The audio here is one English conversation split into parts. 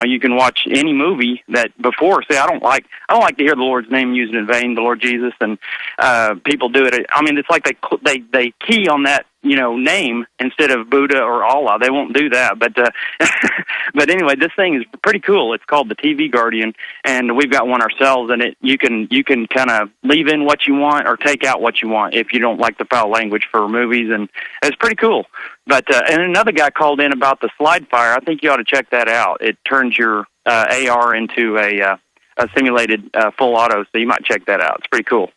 You can watch any movie that before. Say, I don't like to hear the Lord's name used in vain, the Lord Jesus, and people do it. I mean, it's like they key on that name instead of Buddha or Allah. They won't do that, but but anyway, this thing is pretty cool. It's called the TV Guardian, and we've got one ourselves. And you can kind of leave in what you want or take out what you want if you don't like the foul language for movies, and it's pretty cool. But and another guy called in about the slide fire. I think you ought to check that out. It turns your AR into a simulated full auto, so you might check that out. It's pretty cool.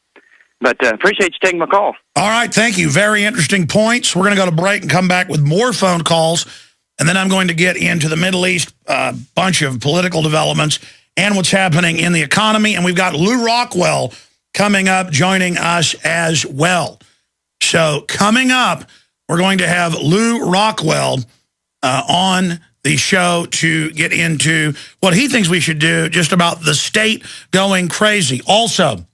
But appreciate you taking my call. All right, thank you. Very interesting points. We're going to go to break and come back with more phone calls, and then I'm going to get into the Middle East, bunch of political developments and what's happening in the economy. And we've got Lou Rockwell coming up, joining us as well. So coming up, we're going to have Lou Rockwell on the show to get into what he thinks we should do just about the state going crazy. Also,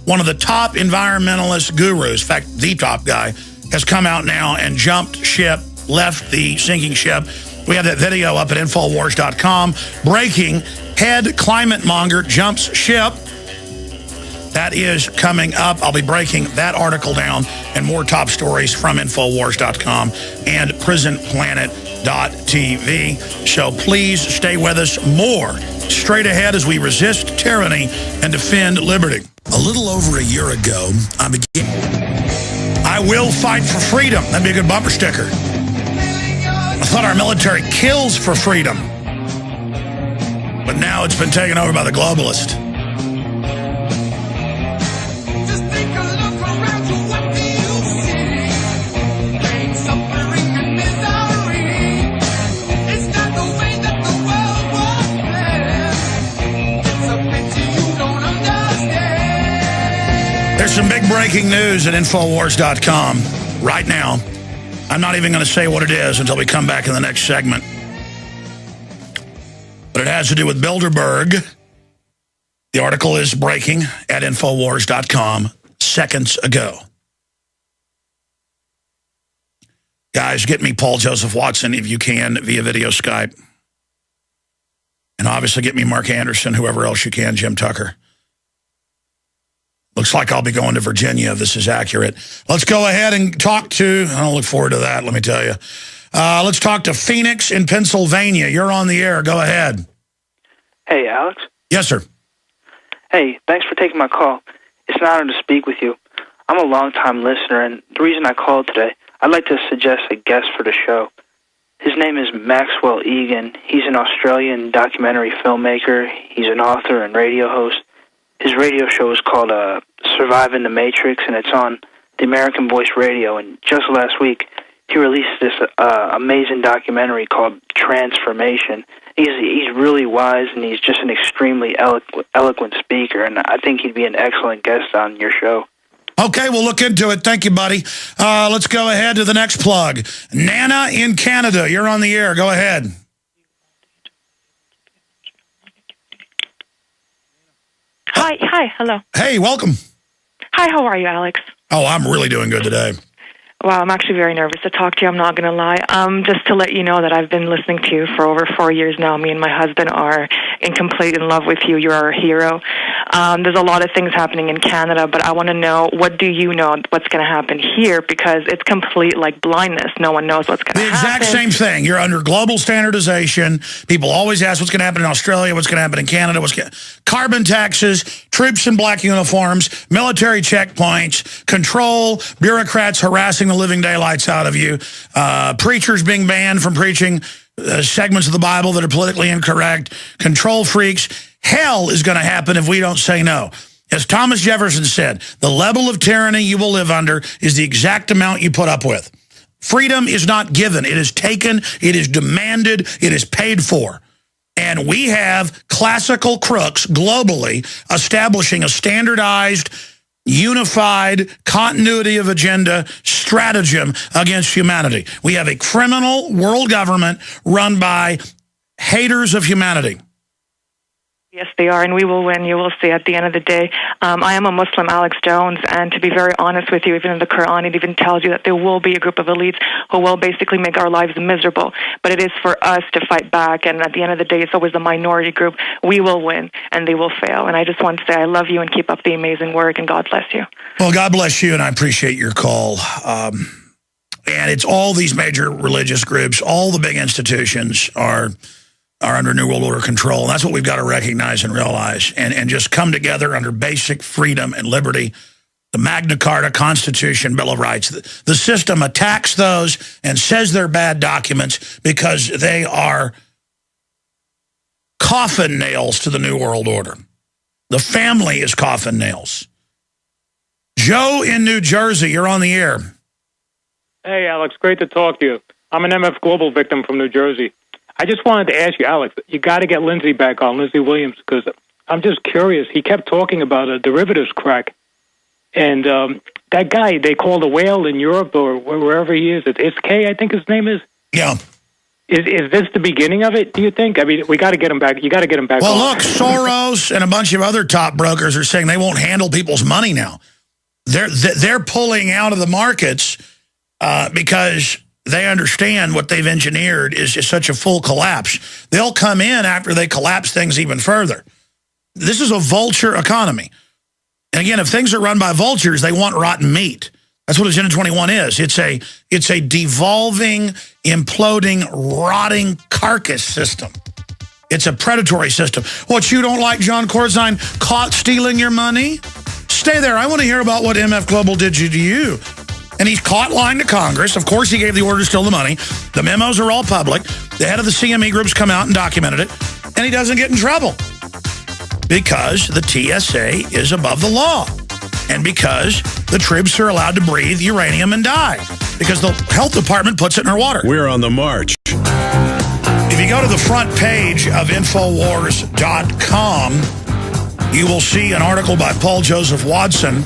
one of the top environmentalist gurus, in fact, the top guy, has come out now and jumped ship, left the sinking ship. We have that video up at Infowars.com. Breaking, head climate monger jumps ship. That is coming up. I'll be breaking that article down and more top stories from Infowars.com and Prisonplanet.tv. So please stay with us. More straight ahead as we resist tyranny and defend liberty. A little over a year ago, I will fight for freedom. That'd be a good bumper sticker. I thought our military kills for freedom. But now it's been taken over by the globalists. There's some big breaking news at Infowars.com right now. I'm not even going to say what it is until we come back in the next segment. But it has to do with Bilderberg. The article is breaking at Infowars.com seconds ago. Guys, get me Paul Joseph Watson if you can via video Skype. And obviously get me Mark Anderson, whoever else you can, Jim Tucker. Looks like I'll be going to Virginia if this is accurate. Let's go ahead and talk to, I don't look forward to that, let me tell you. Let's talk to Phoenix in Pennsylvania. You're on the air. Go ahead. Hey, Alex? Yes, sir. Hey, thanks for taking my call. It's an honor to speak with you. I'm a long-time listener, and the reason I called today, I'd like to suggest a guest for the show. His name is Maxwell Egan. He's an Australian documentary filmmaker. He's an author and radio host. His radio show is called Surviving the Matrix, and it's on the American Voice Radio. And just last week, he released this amazing documentary called Transformation. He's really wise, and he's just an extremely eloquent speaker, and I think he'd be an excellent guest on your show. Okay, we'll look into it. Thank you, buddy. Let's go ahead to the next plug. Nana in Canada, you're on the air. Go ahead. Hi, hello. Hey, welcome. Hi, how are you, Alex? Oh, I'm really doing good today. Wow, I'm actually very nervous to talk to you, I'm not going to lie. Just to let you know that I've been listening to you for over 4 years now. Me and my husband are in love with you. You're our hero. There's a lot of things happening in Canada, but I want to know, what do you know what's going to happen here? Because it's complete, like, blindness. No one knows what's going to happen. The exact same thing. You're under global standardization. People always ask what's going to happen in Australia, what's going to happen in Canada, carbon taxes, troops in black uniforms, military checkpoints, control, bureaucrats harassing the living daylights out of you, preachers being banned from preaching segments of the Bible that are politically incorrect, control freaks. Hell is going to happen if we don't say no. As Thomas Jefferson said, the level of tyranny you will live under is the exact amount you put up with. Freedom is not given. It is taken, it is demanded, it is paid for. And we have classical crooks globally establishing a standardized, unified continuity of agenda stratagem against humanity. We have a criminal world government run by haters of humanity. Yes, they are, and we will win. You will see at the end of the day. I am a Muslim, Alex Jones, and to be very honest with you, even in the Quran, it even tells you that there will be a group of elites who will basically make our lives miserable. But it is for us to fight back, and at the end of the day, it's always the minority group. We will win, and they will fail. And I just want to say I love you and keep up the amazing work, and God bless you. Well, God bless you, and I appreciate your call. And it's all these major religious groups, all the big institutions are under New World Order control. And that's what we've got to recognize and realize and just come together under basic freedom and liberty. The Magna Carta, Constitution, Bill of Rights. The system attacks those and says they're bad documents because they are coffin nails to the New World Order. The family is coffin nails. Joe in New Jersey, you're on the air. Hey, Alex, great to talk to you. I'm an MF Global victim from New Jersey. I just wanted to ask you, Alex, you got to get Lindsay back on, Lindsay Williams, because I'm just curious. He kept talking about a derivatives crack. And that guy they called a whale in Europe or wherever he is, it's K, I think his name is. Yeah. Is this the beginning of it, do you think? I mean, we got to get him back. You got to get him back on. Well, look, Soros and a bunch of other top brokers are saying they won't handle people's money now. They're pulling out of the markets because they understand what they've engineered is just such a full collapse. They'll come in after they collapse things even further. This is a vulture economy. And again, if things are run by vultures, they want rotten meat. That's what Agenda 21 is. It's a devolving, imploding, rotting carcass system. It's a predatory system. What, you don't like John Corzine caught stealing your money? Stay there. I want to hear about what MF Global did to you. And he's caught lying to Congress. Of course, he gave the order to steal the money. The memos are all public. The head of the CME group's come out and documented it. And he doesn't get in trouble. Because the TSA is above the law. And because the troops are allowed to breathe uranium and die. Because the health department puts it in our water. We're on the march. If you go to the front page of Infowars.com, you will see an article by Paul Joseph Watson.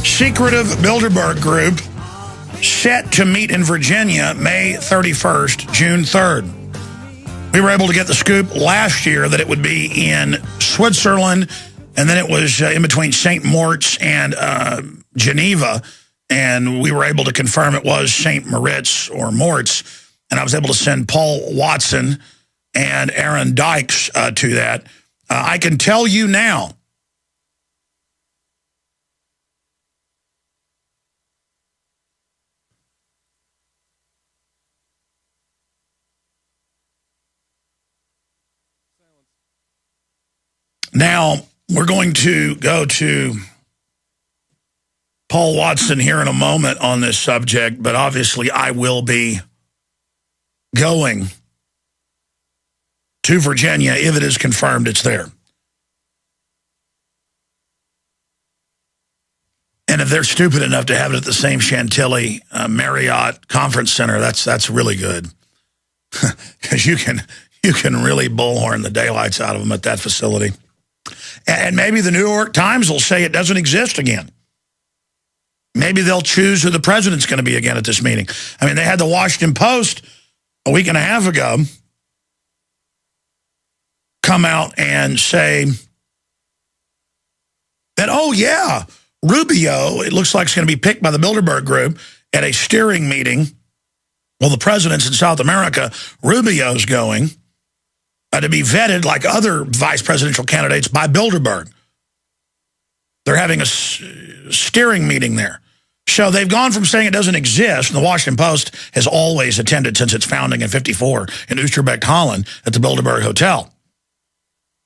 Secretive Bilderberg Group set to meet in Virginia May 31st, June 3rd. We were able to get the scoop last year that it would be in Switzerland, and then it was in between St. Moritz and Geneva, and we were able to confirm it was St. Moritz or Moritz, and I was able to send Paul Watson and Aaron Dykes to that. I can tell you now, now, we're going to go to Paul Watson here in a moment on this subject, but obviously I will be going to Virginia if it is confirmed it's there. And if they're stupid enough to have it at the same Chantilly Marriott Conference Center, that's really good. Because you can really bullhorn the daylights out of them at that facility. And maybe the New York Times will say it doesn't exist again. Maybe they'll choose who the president's going to be again at this meeting. I mean, they had the Washington Post a week and a half ago come out and say that, oh, yeah, Rubio, it looks like it's going to be picked by the Bilderberg Group at a steering meeting. Well, the president's in South America. Rubio's going to be vetted like other vice presidential candidates by Bilderberg. They're having a steering meeting there. So they've gone from saying it doesn't exist, and the Washington Post has always attended since its founding in '54 in Oosterbeek, Holland, at the Bilderberg Hotel.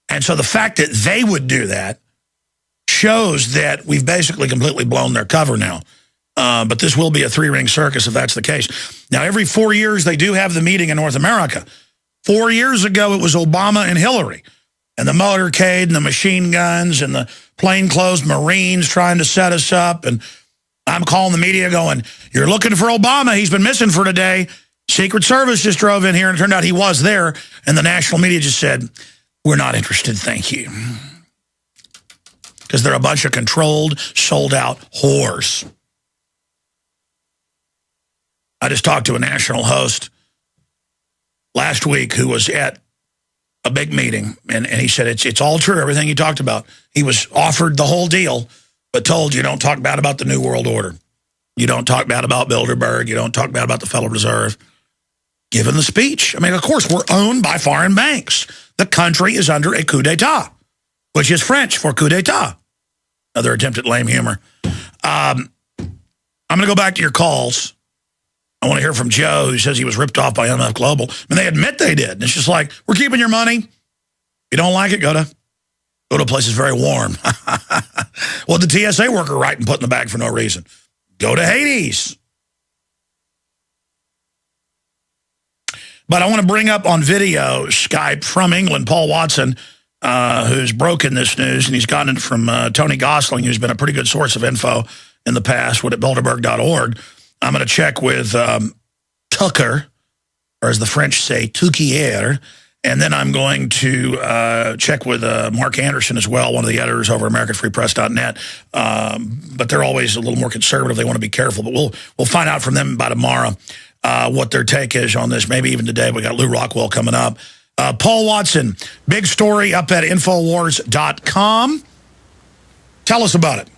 And so the fact that they would do that shows that we've basically completely blown their cover now. But this will be a three-ring circus if that's the case. Now, every 4 years, they do have the meeting in North America. 4 years ago, it was Obama and Hillary, and the motorcade and the machine guns and the plainclothes Marines trying to set us up. And I'm calling the media going, you're looking for Obama. He's been missing for today. Secret Service just drove in here, and it turned out he was there. And the national media just said, we're not interested, thank you. Because they're a bunch of controlled, sold-out whores. I just talked to a national host last week who was at a big meeting, and he said it's all true, everything he talked about. He was offered the whole deal, but told you don't talk bad about the New World Order. You don't talk bad about Bilderberg. You don't talk bad about the Federal Reserve. Given the speech. I mean, of course, we're owned by foreign banks. The country is under a coup d'etat, which is French for coup d'etat. Another attempt at lame humor. I'm going to go back to your calls. I want to hear from Joe, who says he was ripped off by MF Global. I mean, they admit they did. And it's just like, we're keeping your money. If you don't like it, go to a place that's very warm. Well, the TSA worker right and put in the bag for no reason. Go to Hades. But I want to bring up on video Skype from England, Paul Watson, who's broken this news, and he's gotten it from Tony Gosling, who's been a pretty good source of info in the past, at Bilderberg.org. I'm going to check with Tucker, or as the French say, Tuquier, and then I'm going to check with Mark Anderson as well, one of the editors over AmericanFreePress.net. But they're always a little more conservative. They want to be careful, but we'll find out from them by tomorrow what their take is on this. Maybe even today. We got Lou Rockwell coming up. Paul Watson, big story up at Infowars.com. Tell us about it.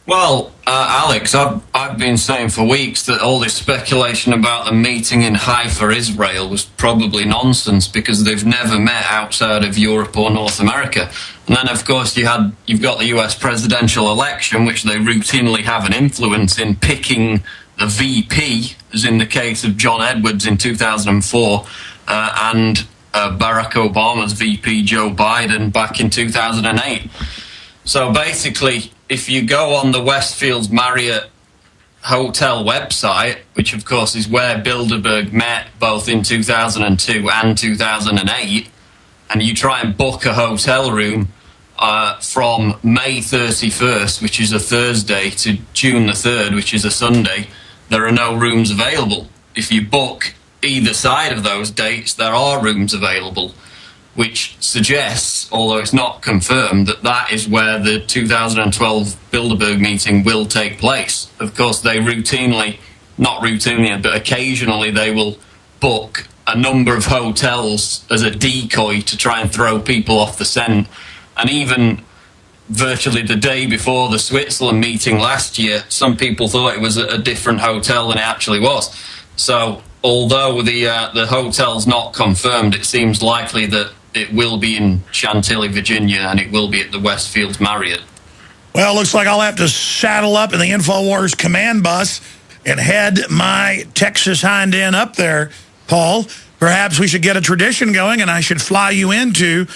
Well, Alex, I've been saying for weeks that all this speculation about the meeting in Haifa, Israel, was probably nonsense because they've never met outside of Europe or North America. And then, of course, you've got the US presidential election, which they routinely have an influence in picking the VP, as in the case of John Edwards in 2004, and Barack Obama's VP, Joe Biden, back in 2008. So basically, if you go on the Westfields Marriott Hotel website, which of course is where Bilderberg met both in 2002 and 2008, and you try and book a hotel room from May 31st, which is a Thursday, to June the 3rd, which is a Sunday, there are no rooms available. If you book either side of those dates, there are rooms available, which suggests, although it's not confirmed, that that is where the 2012 Bilderberg meeting will take place. Of course, they not routinely, but occasionally they will book a number of hotels as a decoy to try and throw people off the scent. And even virtually the day before the Switzerland meeting last year, some people thought it was a different hotel than it actually was. So although the hotel's not confirmed, it seems likely that it will be in Chantilly, Virginia, and it will be at the Westfields Marriott. Well, looks like I'll have to saddle up in the InfoWars command bus and head my Texas hind end up there, Paul. Perhaps we should get a tradition going, and I should fly you into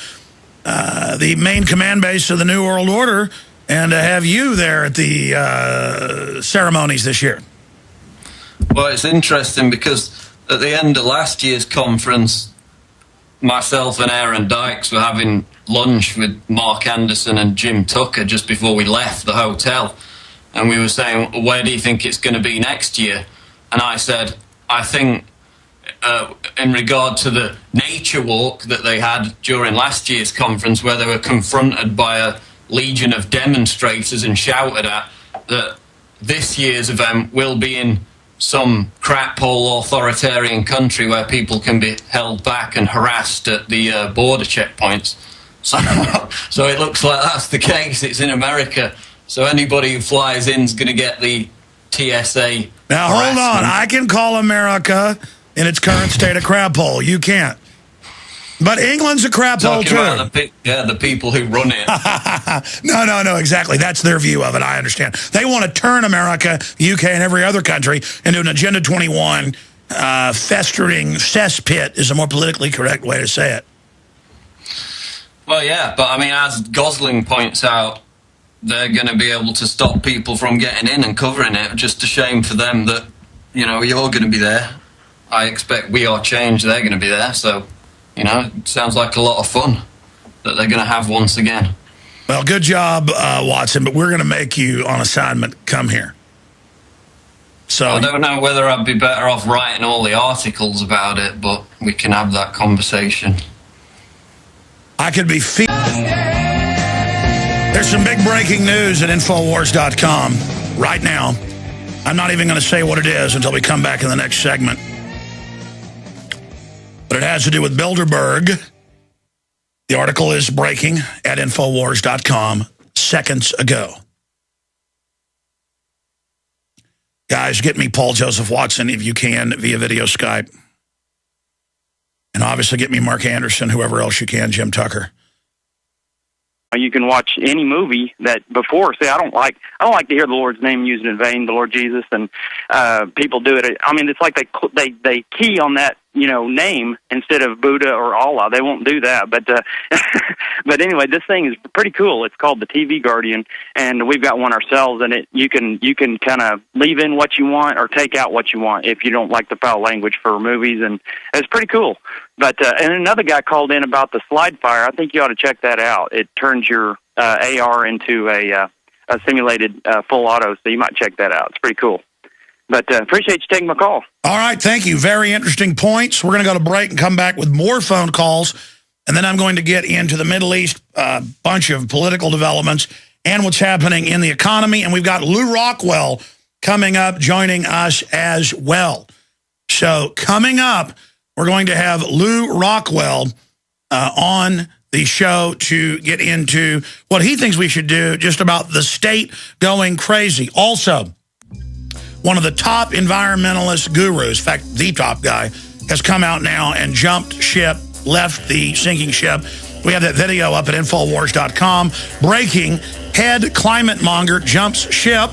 the main command base of the New World Order and have you there at the ceremonies this year. Well, it's interesting because at the end of last year's conference, myself and Aaron Dykes were having lunch with Mark Anderson and Jim Tucker just before we left the hotel. And we were saying, where do you think it's going to be next year? And I said, I think in regard to the nature walk that they had during last year's conference, where they were confronted by a legion of demonstrators and shouted at, that this year's event will be in some crap hole authoritarian country where people can be held back and harassed at the border checkpoints. So it looks like that's the case. It's in America. So anybody who flies in is going to get the TSA. Now, hold on. I can call America in its current state a crap hole. You can't. But England's a crap hole, too. About the people who run it. No, exactly. That's their view of it, I understand. They want to turn America, UK, and every other country into an Agenda 21 festering cesspit is a more politically correct way to say it. Well, yeah, but I mean, as Gosling points out, they're going to be able to stop people from getting in and covering it. Just a shame for them that, you're going to be there. I expect We Are Change, they're going to be there, so... it sounds like a lot of fun that they're going to have once again. Well, good job, Watson, but we're going to make you on assignment come here. So I don't know whether I'd be better off writing all the articles about it, but we can have that conversation. I could be... There's some big breaking news at Infowars.com right now. I'm not even going to say what it is until we come back in the next segment. But it has to do with Bilderberg. The article is breaking at Infowars.com seconds ago. Guys, get me Paul Joseph Watson if you can via video Skype. And obviously get me Mark Anderson, whoever else you can, Jim Tucker. You can watch any movie that before. I don't like to hear the Lord's name used in vain, the Lord Jesus, and people do it. I mean, it's like they key on that name instead of Buddha or Allah. They won't do that, but but anyway, this thing is pretty cool. It's called the TV Guardian, and we've got one ourselves. And you can kind of leave in what you want or take out what you want if you don't like the foul language for movies, and it's pretty cool. But and another guy called in about the slide fire. I think you ought to check that out. It turns your AR into a simulated full auto, so you might check that out. It's pretty cool. But appreciate you taking my call. All right, thank you. Very interesting points. We're going to go to break and come back with more phone calls, and then I'm going to get into the Middle East, bunch of political developments and what's happening in the economy. And we've got Lou Rockwell coming up, joining us as well. So coming up, we're going to have Lou Rockwell on the show to get into what he thinks we should do just about the state going crazy. Also, one of the top environmentalist gurus, in fact, the top guy, has come out now and jumped ship, left the sinking ship. We have that video up at Infowars.com. Breaking, head climate monger jumps ship.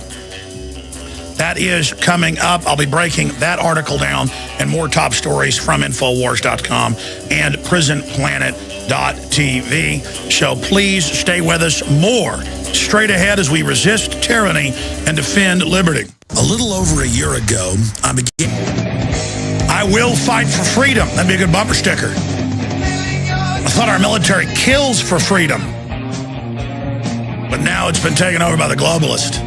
That is coming up. I'll be breaking that article down and more top stories from Infowars.com and Prisonplanet.tv. So please stay with us. More straight ahead as we resist tyranny and defend liberty. A little over a year ago, I will fight for freedom. That'd be a good bumper sticker. I thought our military kills for freedom. But now it's been taken over by the globalists.